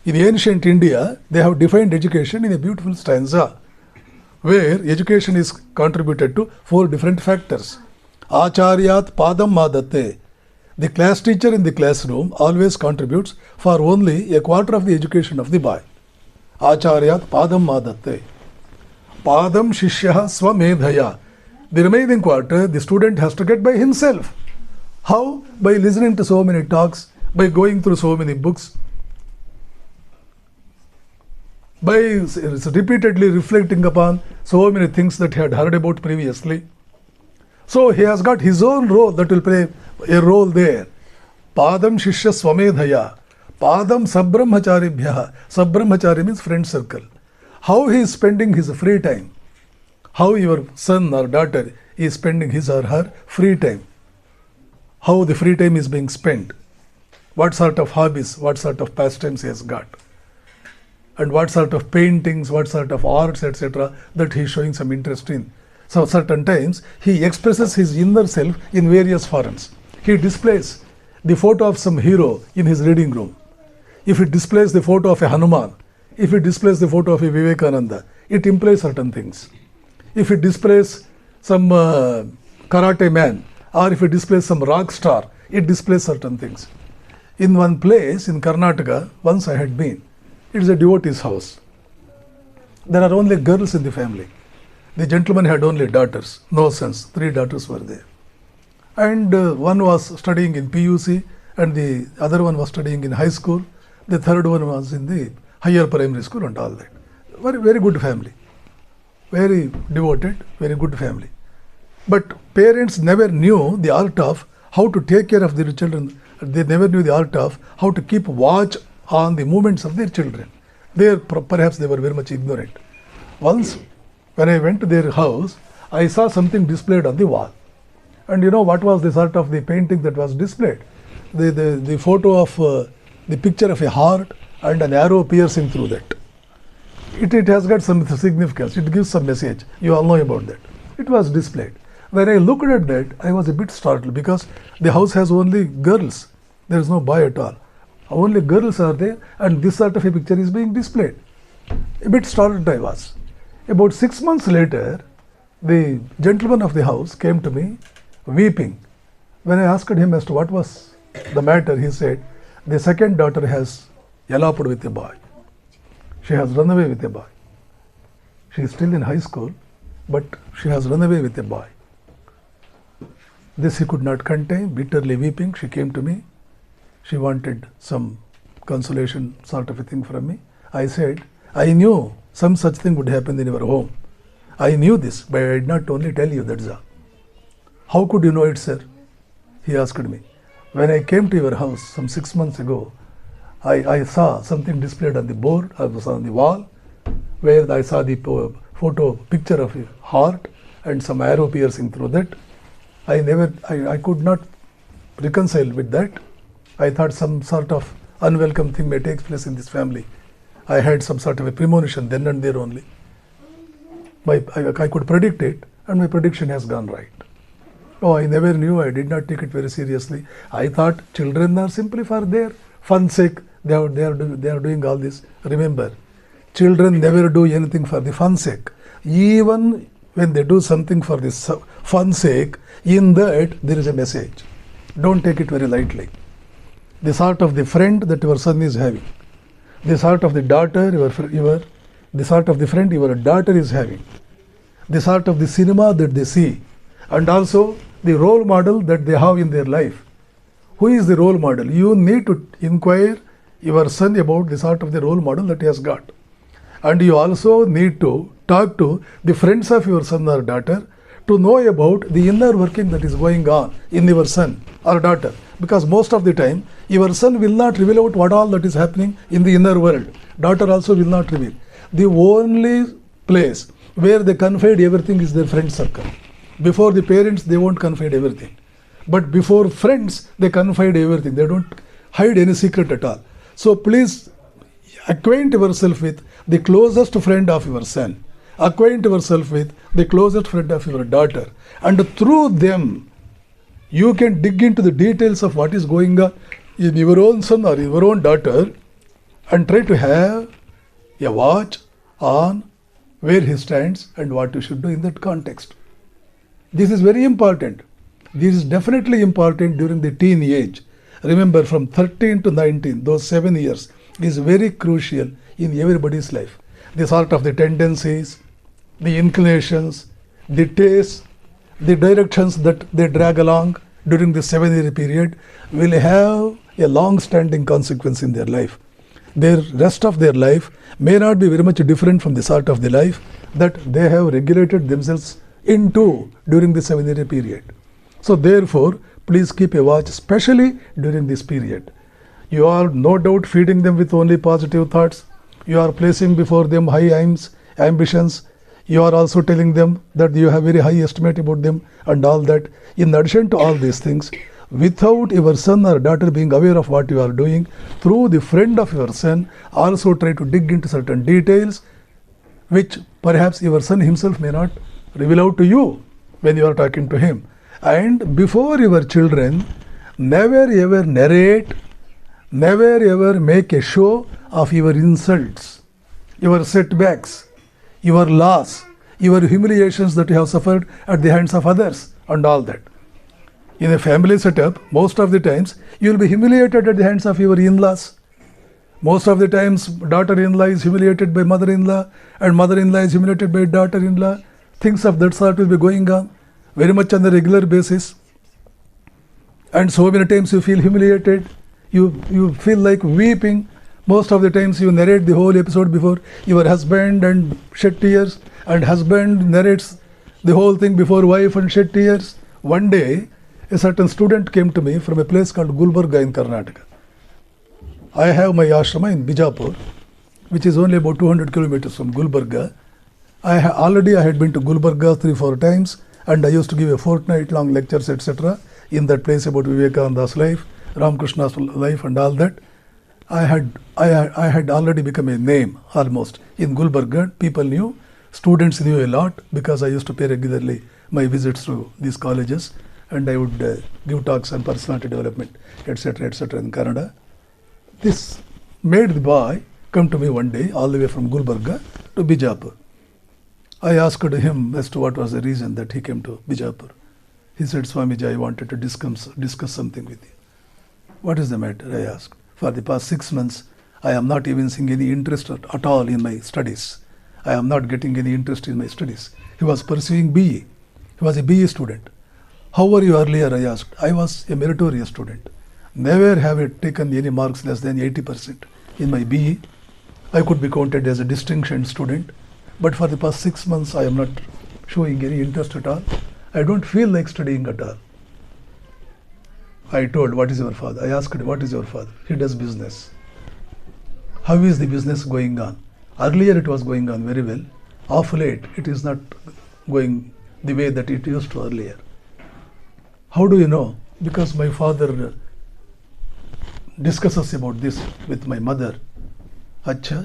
In ancient India, they have defined education in a beautiful stanza, where education is contributed to 4 different factors. Acharyat padam madate. The class teacher in the classroom always contributes for only a quarter of the education of the boy. Acharyat padam madate. Padam shishya swamedhaya. The remaining quarter, the student has to get by himself. How? By listening to so many talks, by going through so many books, by repeatedly reflecting upon so many things that he had heard about previously. So he has got his own role that will play a role there. Padam shishya swamedhaya. Padam sabrahmacharibhyaha. Sabrahmachari means friend circle. How he is spending his free time. How your son or daughter is spending his or her free time. How the free time is being spent. What sort of hobbies, what sort of pastimes he has got. And what sort of paintings, what sort of arts, etc. that he is showing some interest in. So certain times he expresses his inner self in various forms. He displays the photo of some hero in his reading room. If he displays the photo of a Hanuman, if he displays the photo of a Vivekananda, it implies certain things. If he displays some karate man, or if he displays some rock star, it displays certain things. In one place in Karnataka, once I had been, it is a devotee's house. There are only girls in the family. The gentleman had only daughters, no sons. 3 daughters were there. And one was studying in PUC, and the other one was studying in high school. The third one was in the higher primary school and all that. Very, very good family. Very devoted, very good family. But parents never knew the art of how to take care of their children. They never knew the art of how to keep watch on the movements of their children. Perhaps they were very much ignorant. Once, when I went to their house, I saw something displayed on the wall. And you know what was the sort of the painting that was displayed? The photo of the picture of a heart and an arrow piercing through that. It has got some significance. It gives some message. You all know about that. It was displayed. When I looked at that, I was a bit startled because the house has only girls. There is no boy at all. Only girls are there, and this sort of a picture is being displayed. A bit startled I was. About 6 months later, the gentleman of the house came to me weeping. When I asked him as to what was the matter, he said, the second daughter has eloped with a boy. She has run away with a boy. She is still in high school, but she has run away with a boy. This he could not contain, bitterly weeping. She came to me. She wanted some consolation sort of a thing from me. I said, I knew some such thing would happen in your home. I knew this, but I did not only tell you, that's all. How could you know it, sir? He asked me. When I came to your house some 6 months ago, I saw something displayed on the board, I was on the wall, where I saw the picture of a heart and some arrow piercing through that. I could not reconcile with that. I thought some sort of unwelcome thing may take place in this family. I had some sort of a premonition then and there only. I could predict it, and my prediction has gone right. Oh, I never knew. I did not take it very seriously. I thought children are simply for their fun sake. They are doing all this. Remember, children never do anything for the fun sake. Even when they do something for the fun sake, in that there is a message. Don't take it very lightly. The sort of the friend that your son is having, the sort of the daughter the sort of the friend your daughter is having, the sort of the cinema that they see, and also the role model that they have in their life. Who is the role model? You need to inquire your son about the sort of the role model that he has got. And you also need to talk to the friends of your son or daughter to know about the inner working that is going on in your son or daughter. Because most of the time, your son will not reveal out what all that is happening in the inner world. Daughter also will not reveal. The only place where they confide everything is their friend circle. Before the parents, they won't confide everything. But before friends, they confide everything. They don't hide any secret at all. So please acquaint yourself with the closest friend of your son. Acquaint yourself with the closest friend of your daughter. And through them, you can dig into the details of what is going on in your own son or your own daughter, and try to have a watch on where he stands and what you should do in that context. This is very important. This is definitely important during the teen age. Remember, from 13 to 19, those 7 years is very crucial in everybody's life. The sort of the tendencies, the inclinations, the tastes, the directions that they drag along during the 7-year period will have a long-standing consequence in their life. Their rest of their life may not be very much different from the sort of the life that they have regulated themselves into during the 7-year period. So therefore, please keep a watch, especially during this period. You are no doubt feeding them with only positive thoughts. You are placing before them high aims, ambitions. You are also telling them that you have very high estimate about them and all that. In addition to all these things, without your son or daughter being aware of what you are doing, through the friend of your son, also try to dig into certain details which perhaps your son himself may not reveal out to you when you are talking to him. And before your children, never ever narrate, never ever make a show of your insults, your setbacks, your loss, your humiliations that you have suffered at the hands of others and all that. In a family setup, most of the times you will be humiliated at the hands of your in-laws. Most of the times daughter-in-law is humiliated by mother-in-law and mother-in-law is humiliated by daughter-in-law. Things of that sort will be going on very much on a regular basis. And so many times you feel humiliated, you feel like weeping. Most of the times you narrate the whole episode before your husband and shed tears, and husband narrates the whole thing before wife and shed tears. One day, a certain student came to me from a place called Gulbarga in Karnataka. I have my ashrama in Bijapur, which is only about 200 kilometers from Gulbarga. I had been to Gulbarga 3-4 times, and I used to give a fortnight-long lectures, etc. in that place about Vivekananda's life, Ramakrishna's life, and all that. I had already become a name almost in Gulbarga. People knew, students knew a lot, because I used to pay regularly my visits to these colleges, and I would give talks on personality development, etc., in Canada. This made the boy come to me one day, all the way from Gulbarga to Bijapur. I asked him as to what was the reason that he came to Bijapur. He said, "Swamiji, I wanted to discuss something with you." "What is the matter?" I asked. "For the past 6 months, I am not even seeing any interest at all in my studies. I am not getting any interest in my studies." He was pursuing BE. He was a BE student. "How were you earlier?" I asked. "I was a meritorious student. Never have I taken any marks less than 80% in my BE. I could be counted as a distinction student. But for the past 6 months, I am not showing any interest at all. I don't feel like studying at all." I told, "What is your father?" I asked, "What is your father?" "He does business." "How is the business going on?" "Earlier it was going on very well. Of late, it is not going the way that it used to earlier." "How do you know?" "Because my father discusses about this with my mother." "Acha,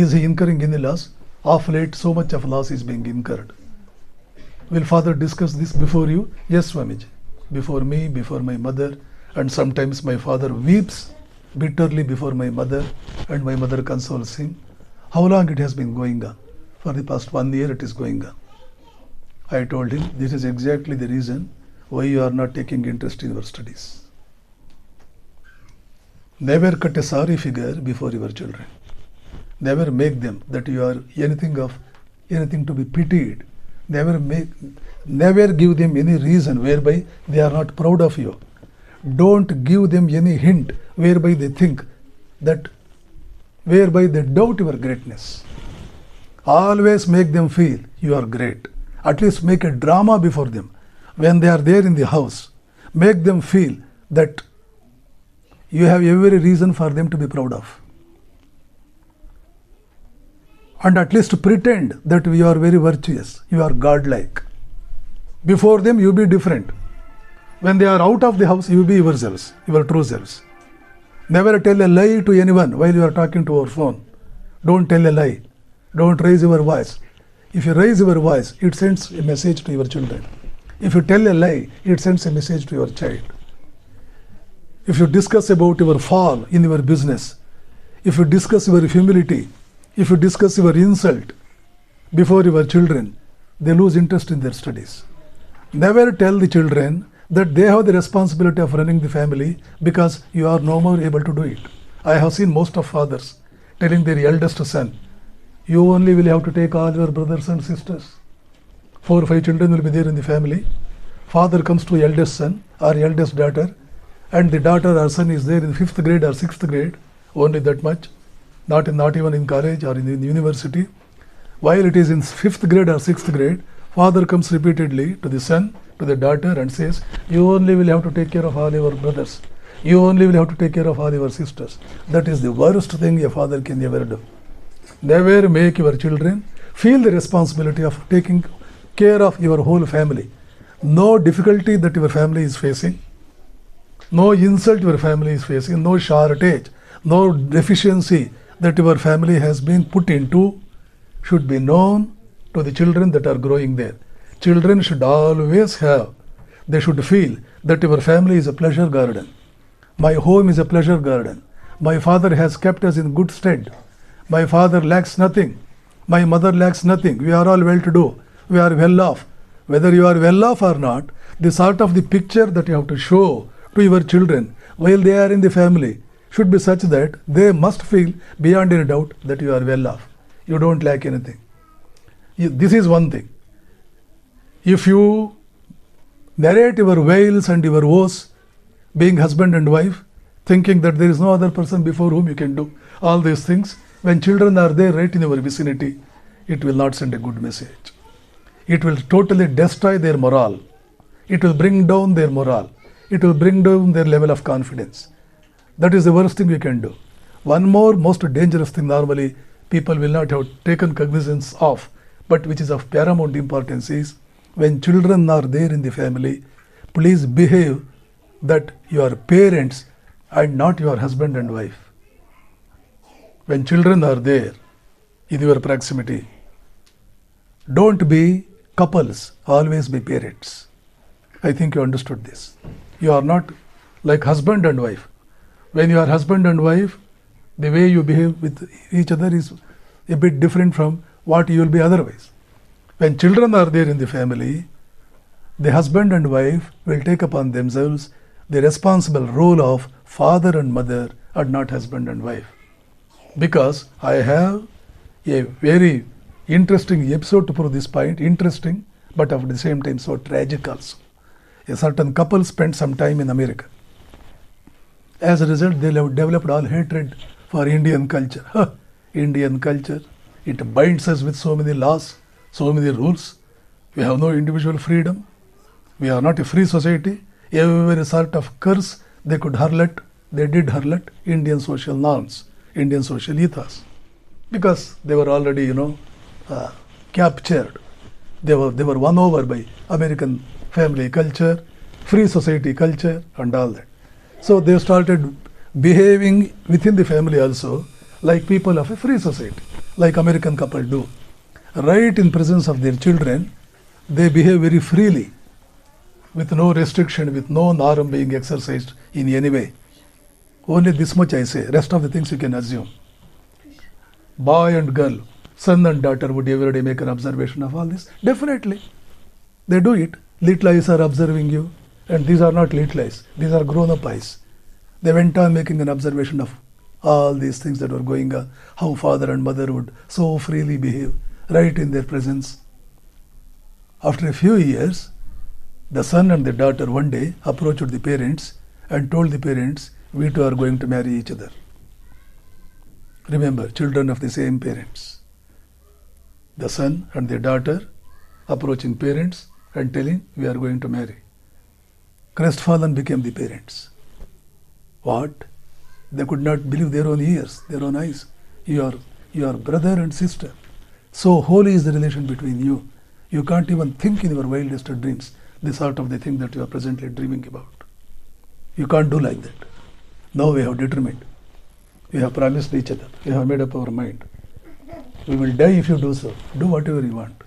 is he incurring any loss?" "Of late, so much of loss is being incurred." "Will father discuss this before you?" "Yes, Swamiji. Before me, before my mother, and sometimes my father weeps bitterly before my mother, and my mother consoles him." "How long it has been going on?" "For the past 1 year it is going on." I told him, "This is exactly the reason why you are not taking interest in your studies. Never cut a sorry figure before your children. Never make them that you are anything to be pitied. Never give them any reason whereby they are not proud of you. Don't give them any hint whereby they doubt your greatness. Always make them feel you are great. At least make a drama before them. When they are there in the house, make them feel that you have every reason for them to be proud of. And at least pretend that you are very virtuous, you are godlike. Before them, you be different. When they are out of the house, you be yourselves, your true selves. Never tell a lie to anyone while you are talking to our phone. Don't tell a lie. Don't raise your voice. If you raise your voice, it sends a message to your children. If you tell a lie, it sends a message to your child. If you discuss about your fall in your business, if you discuss your humility, if you discuss your insult before your children, they lose interest in their studies. Never tell the children that they have the responsibility of running the family because you are no more able to do it. I have seen most of fathers telling their eldest son, you only will have to take all your brothers and sisters. 4 or 5 children will be there in the family. Father comes to eldest son or eldest daughter, and the daughter or son is there in 5th grade or 6th grade, only that much, not even in college or in the university. While it is in 5th grade or 6th grade, father comes repeatedly to the son, to the daughter, and says, you only will have to take care of all your brothers. You only will have to take care of all your sisters. That is the worst thing a father can ever do. Never make your children feel the responsibility of taking care of your whole family. No difficulty that your family is facing, no insult your family is facing, no shortage, no deficiency that your family has been put into should be known to the children that are growing there. Children should always have, they should feel that your family is a pleasure garden. My home is a pleasure garden. My father has kept us in good stead. My father lacks nothing. My mother lacks nothing. We are all well to do. We are well off. Whether you are well off or not, the sort of the picture that you have to show to your children while they are in the family should be such that they must feel beyond any doubt that you are well off. You don't lack anything. This is one thing. If you narrate your wails and your woes, being husband and wife, thinking that there is no other person before whom you can do all these things, when children are there right in your vicinity, it will not send a good message. It will totally destroy their morale. It will bring down their morale. It will bring down their level of confidence. That is the worst thing we can do. One more most dangerous thing normally people will not have taken cognizance of, but which is of paramount importance, is when children are there in the family, please behave that you are parents and not your husband and wife. When children are there in your proximity, don't be couples, always be parents. I think you understood this. You are not like husband and wife. When you are husband and wife, the way you behave with each other is a bit different from what you will be otherwise. When children are there in the family, the husband and wife will take upon themselves the responsible role of father and mother and not husband and wife. Because I have a very interesting episode to prove this point, interesting, but at the same time so tragic also. A certain couple spent some time in America. As a result, they have developed all hatred for Indian culture. Indian culture, it binds us with so many laws, so many rules. We have no individual freedom. We are not a free society. Every sort of curse they could hurl at, they did hurl at Indian social norms, Indian social ethos. Because they were already, captured. They were won over by American family culture, free society culture and all that. So they started behaving within the family also like people of a free society, like American couple do. Right in presence of their children, they behave very freely, with no restriction, with no norm being exercised in any way. Only this much I say, rest of the things you can assume. Boy and girl, son and daughter would every day make an observation of all this? Definitely. They do it. Little eyes are observing you, and these are not little eyes, these are grown-up eyes. They went on making an observation of all these things that were going on, how father and mother would so freely behave right in their presence. After a few years, the son and the daughter one day approached the parents and told the parents, we two are going to marry each other. Remember, children of the same parents. The son and the daughter approaching parents and telling, we are going to marry. Crestfallen became the parents. What? They could not believe their own ears, their own eyes. You are brother and sister. So holy is the relation between you. You can't even think in your wildest dreams the sort of the thing that you are presently dreaming about. You can't do like that. Now we have determined. We have promised each other. We have made up our mind. We will die if you do so. Do whatever you want.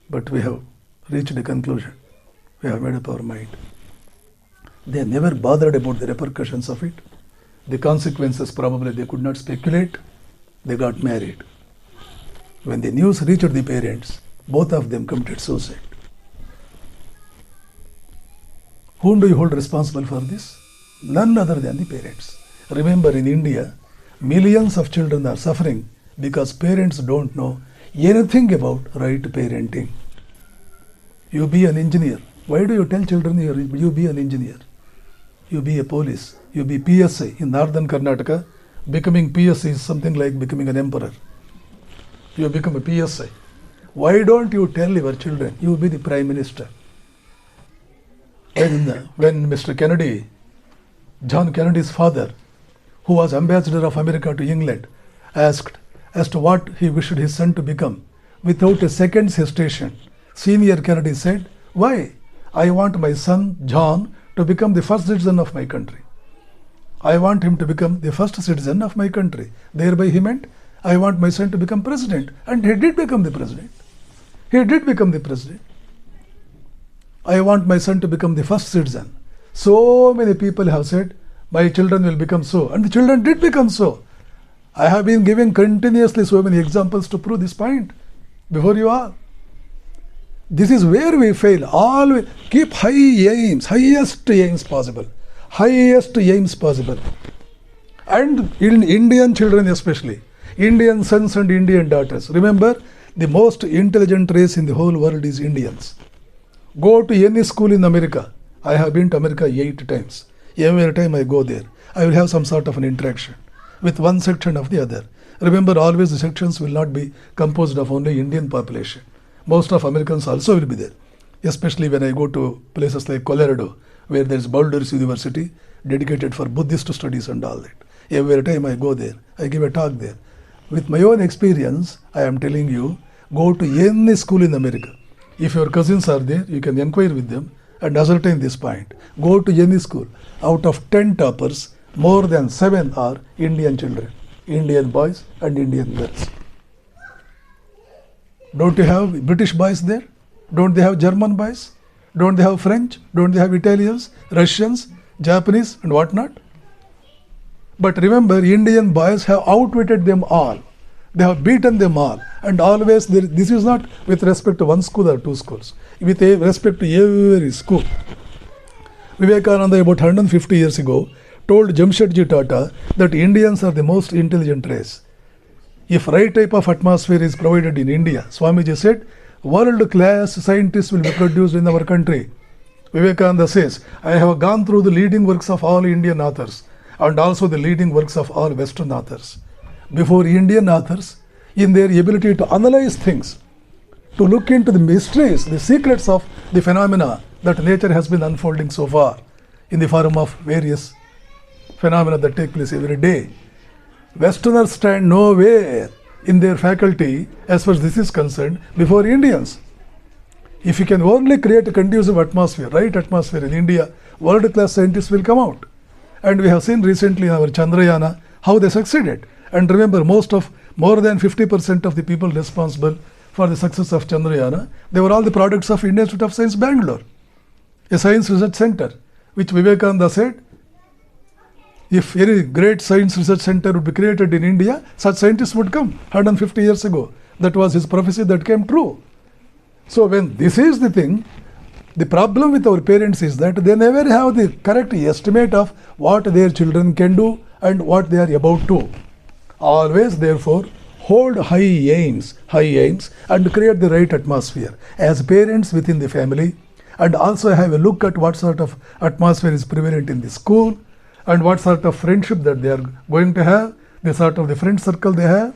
But we have reached a conclusion. We have made up our mind. They never bothered about the repercussions of it. The consequences probably they could not speculate. They got married. When the news reached the parents, both of them committed suicide. Whom do you hold responsible for this? None other than the parents. Remember, in India, millions of children are suffering because parents don't know anything about right parenting. You be an engineer. Why do you tell children you be an engineer? You be a police. You be PSI. In northern Karnataka, becoming PSI is something like becoming an emperor. You become a PSI. Why don't you tell your children you be the prime minister? When Mr. Kennedy, John Kennedy's father, who was ambassador of America to England, asked as to what he wished his son to become, without a second's hesitation, Senior Kennedy said, "Why? I want my son John to become the first citizen of my country. I want him to become the first citizen of my country." Thereby he meant, I want my son to become president. And he did become the president. He did become the president. I want my son to become the first citizen. So many people have said, my children will become so. And the children did become so. I have been giving continuously so many examples to prove this point before you all. This is where we fail. Always keep high aims, highest aims possible. Highest aims possible. And in Indian children especially, Indian sons and Indian daughters. Remember, the most intelligent race in the whole world is Indians. Go to any school in America. I have been to America 8 times. Every time I go there, I will have some sort of an interaction with one section of the other. Remember, always the sections will not be composed of only Indian population. Most of Americans also will be there. Especially when I go to places like Colorado, where there is Boulder's University, dedicated for Buddhist studies and all that. Every time I go there, I give a talk there. With my own experience, I am telling you, go to any school in America. If your cousins are there, you can inquire with them and ascertain this point. Go to any school. Out of 10 toppers, more than 7 are Indian children, Indian boys and Indian girls. Don't you have British boys there? Don't they have German boys? Don't they have French? Don't they have Italians, Russians, Japanese and whatnot? But remember, Indian boys have outwitted them all. They have beaten them all. And always, this is not with respect to one school or 2 schools. With respect to every school. Vivekananda, about 150 years ago, told Jamshedji Tata that Indians are the most intelligent race. If right type of atmosphere is provided in India, Swamiji said, world-class scientists will be produced in our country. Vivekananda says, I have gone through the leading works of all Indian authors and also the leading works of all Western authors. Before Indian authors, in their ability to analyze things, to look into the mysteries, the secrets of the phenomena that nature has been unfolding so far in the form of various phenomena that take place every day. Westerners stand nowhere in their faculty as far as this is concerned before Indians. If you can only create a conducive atmosphere, right atmosphere in India, world-class scientists will come out. And we have seen recently in our Chandrayana how they succeeded. And remember, more than 50% of the people responsible for the success of Chandrayana, they were all the products of Indian Institute of Science, Bangalore, a science research center, which Vivekananda said, if any great science research center would be created in India, such scientists would come 150 years ago. That was his prophecy that came true. So when this is the thing, the problem with our parents is that they never have the correct estimate of what their children can do and what they are about to. Always, therefore, hold high aims and create the right atmosphere as parents within the family, and also have a look at what sort of atmosphere is prevalent in the school and what sort of friendship that they are going to have, the sort of the friend circle they have,